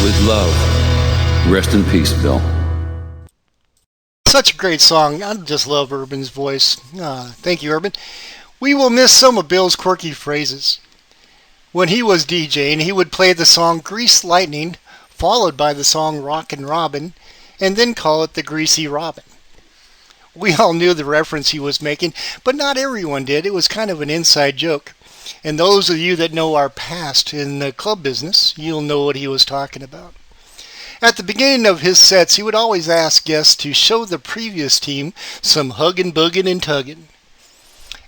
With love. Rest in peace, Bill. Such a great song. I just love Urban's voice. Thank you, Urban. We will miss some of Bill's quirky phrases. When he was DJing, he would play the song Grease Lightning, followed by the song Rockin' Robin, and then call it the Greasy Robin. We all knew the reference he was making, but not everyone did. It was kind of an inside joke. And those of you that know our past in the club business, you'll know what he was talking about. At the beginning of his sets, he would always ask guests to show the previous team some huggin', buggin', and tuggin'.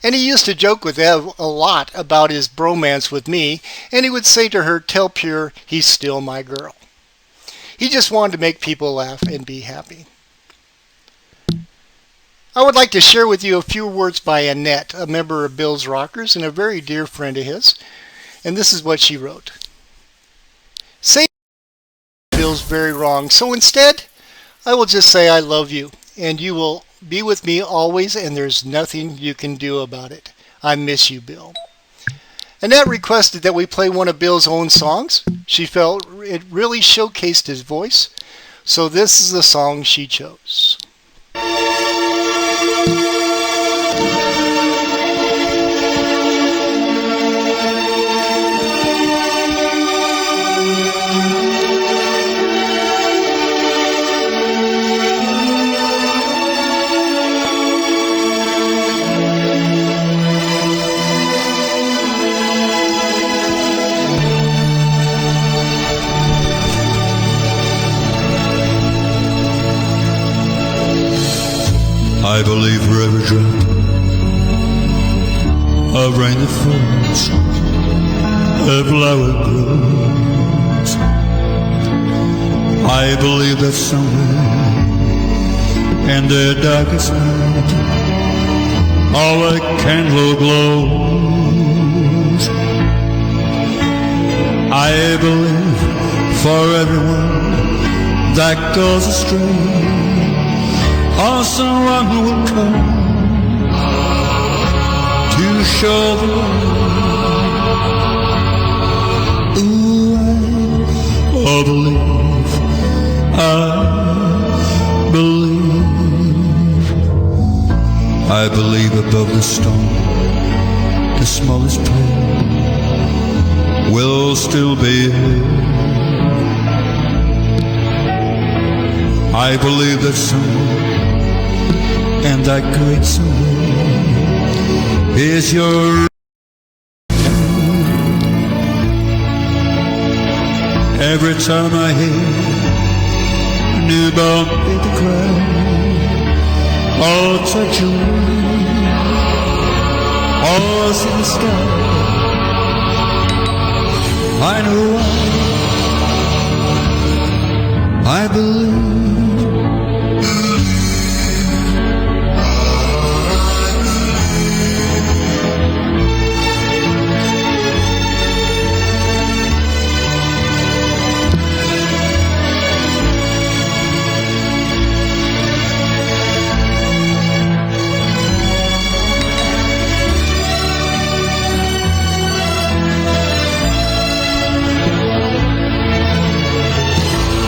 And he used to joke with Ev a lot about his bromance with me, and he would say to her, "Tell Pure he's still my girl." He just wanted to make people laugh and be happy. I would like to share with you a few words by Annette, a member of Bill's Rockers and a very dear friend of his. And this is what she wrote. Say Bill's very wrong, so instead, I will just say I love you, and you will be with me always, and there's nothing you can do about it. I miss you, Bill. Annette requested that we play one of Bill's own songs. She felt it really showcased his voice, so this is the song she chose. I believe for every drop of rain that falls, a flower grows. I believe that somewhere in the darkest night, our candle glows. I believe for everyone that goes astray, or someone who will come to show the way. Ooh, I believe, I believe above the storm, the smallest prayer will still be here. I believe that someone, and that great someone is your. Every time I hear a newborn baby cry, or touch your wing, or see the sky, I know I believe.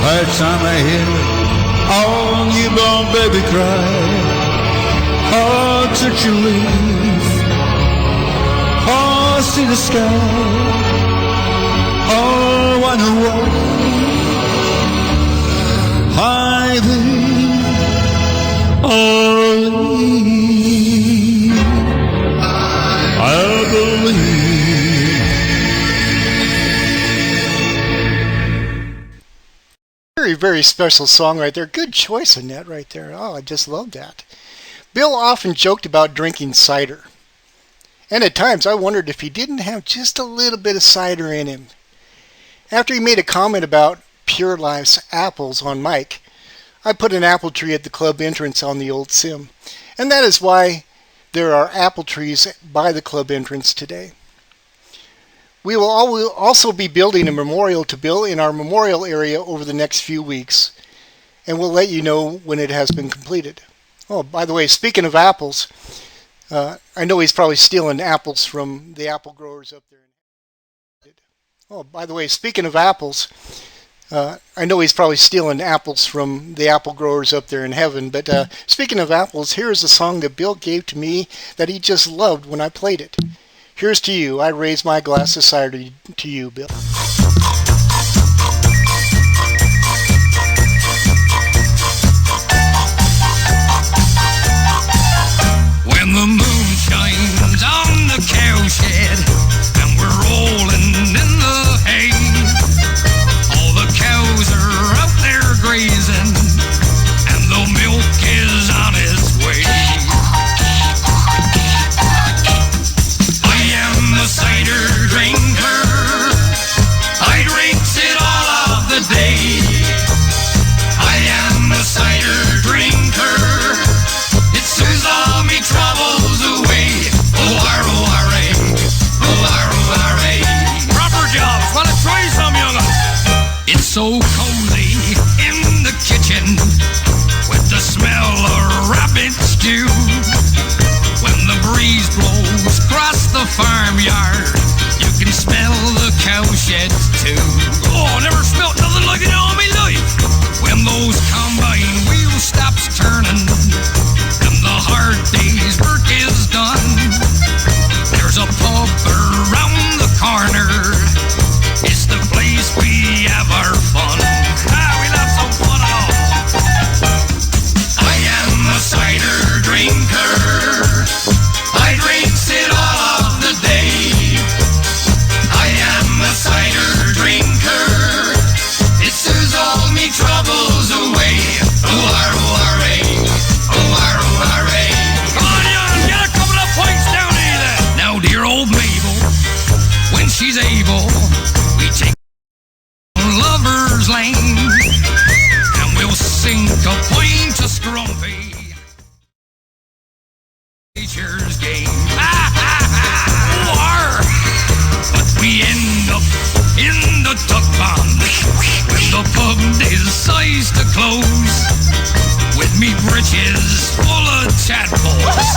Every time I hear all newborn baby cry, or touch a leaf, or see the sky, or wonder why I believe, I believe. Very, very special song right there. Good choice, Annette, right there. Oh, I just love that. Bill often joked about drinking cider. And at times I wondered if he didn't have just a little bit of cider in him. After he made a comment about Pure Life's apples on Mike, I put an apple tree at the club entrance on the old sim. And that is why there are apple trees by the club entrance today. We will also be building a memorial to Bill in our memorial area over the next few weeks, and we'll let you know when it has been completed. Oh, by the way, speaking of apples, I know he's probably stealing apples from the apple growers up there. Oh, by the way, speaking of apples, I know he's probably stealing apples from the apple growers up there in heaven, but speaking of apples, here's a song that Bill gave to me that he just loved when I played it. Here's to you. I raise my glass of cider to you, Bill. When the moon shines on the cowshed and we're rolling in the hay, all the cows are out there grazing and the milk is on its way. I am a cider drinker, I drinks it all of the day. I am a cider drinker, it soothes all me troubles away. O-R-O-R-A, O-R-O-R-A. Proper jobs, wanna try some, young'un? It's so cozy in the kitchen with the smell of rabbit stew. When the breeze blows across the farmyard, you can smell the cowsheds too. Oh, never smelt nothing like it all my life. When those combine wheels stops turning and the hard day's work is done, there's a pub around the corner. It's the place we have our fun. We'll have some fun at all. I am a cider drinker, I drinks it all of the day. I am a cider drinker, it soothes all me troubles away. O-R-O-R-A, O-R-O-R-A. Come on, young, get a couple of points down here then. Now, dear old Mabel, when she's able, we take Lover's Lane and we'll sink a point to Scrumpy. Nature's game. War. But we end up in the duck pond when the pub decides to close, with me britches full of tadpoles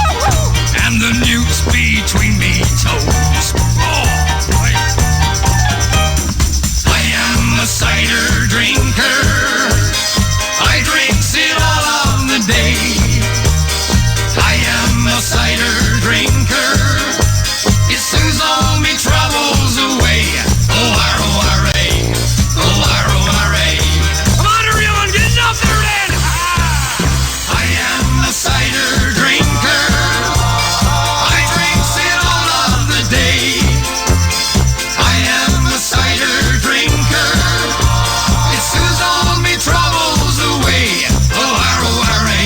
and the newts between me toes. Oh, boy. I am a cider drinker, I drinks it all of the day. I am a cider drinker, it soothes all me troubles away. O-R-O-R-A, O-R-O-R-A. Come on, everyone, get up there then! I am a cider drinker, I drinks it all of the day. I am a cider drinker, it soothes all me troubles away. O-R-O-R-A,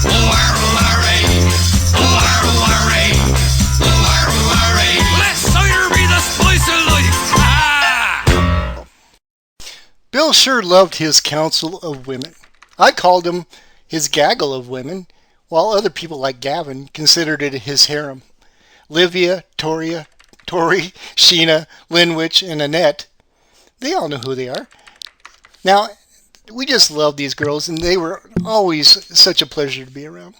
O-R-O-R-A, O-R-O-R-A, O-R-O-R-A. Let cider be the spice of life. Bill sure loved his council of women. I called him his gaggle of women, while other people like Gavin considered it his harem. Livia, Tori, Sheena, Linwich, and Annette, they all know who they are. Now, we just love these girls, and they were always such a pleasure to be around.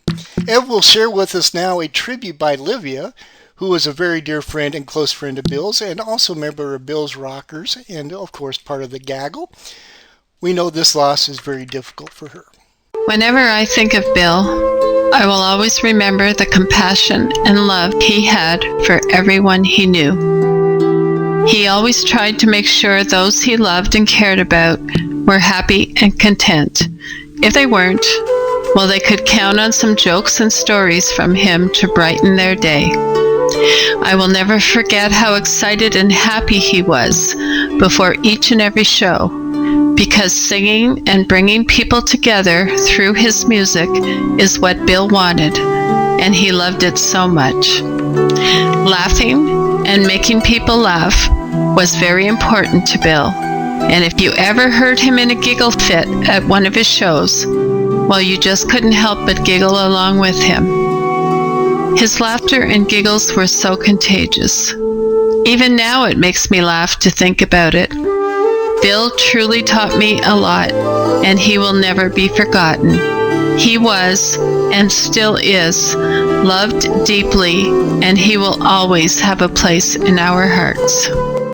Ev will share with us now a tribute by Livia, who was a very dear friend and close friend of Bill's, and also a member of Bill's Rockers, and of course part of the gaggle. We know this loss is very difficult for her. Whenever I think of Bill, I will always remember the compassion and love he had for everyone he knew. He always tried to make sure those he loved and cared about were happy and content. If they weren't, well, they could count on some jokes and stories from him to brighten their day. I will never forget how excited and happy he was before each and every show, because singing and bringing people together through his music is what Bill wanted, and he loved it so much. Laughing and making people laugh was very important to Bill, and if you ever heard him in a giggle fit at one of his shows, well, you just couldn't help but giggle along with him. His laughter and giggles were so contagious. Even now it makes me laugh to think about it. Bill truly taught me a lot, and he will never be forgotten. He was, and still is, loved deeply, and he will always have a place in our hearts.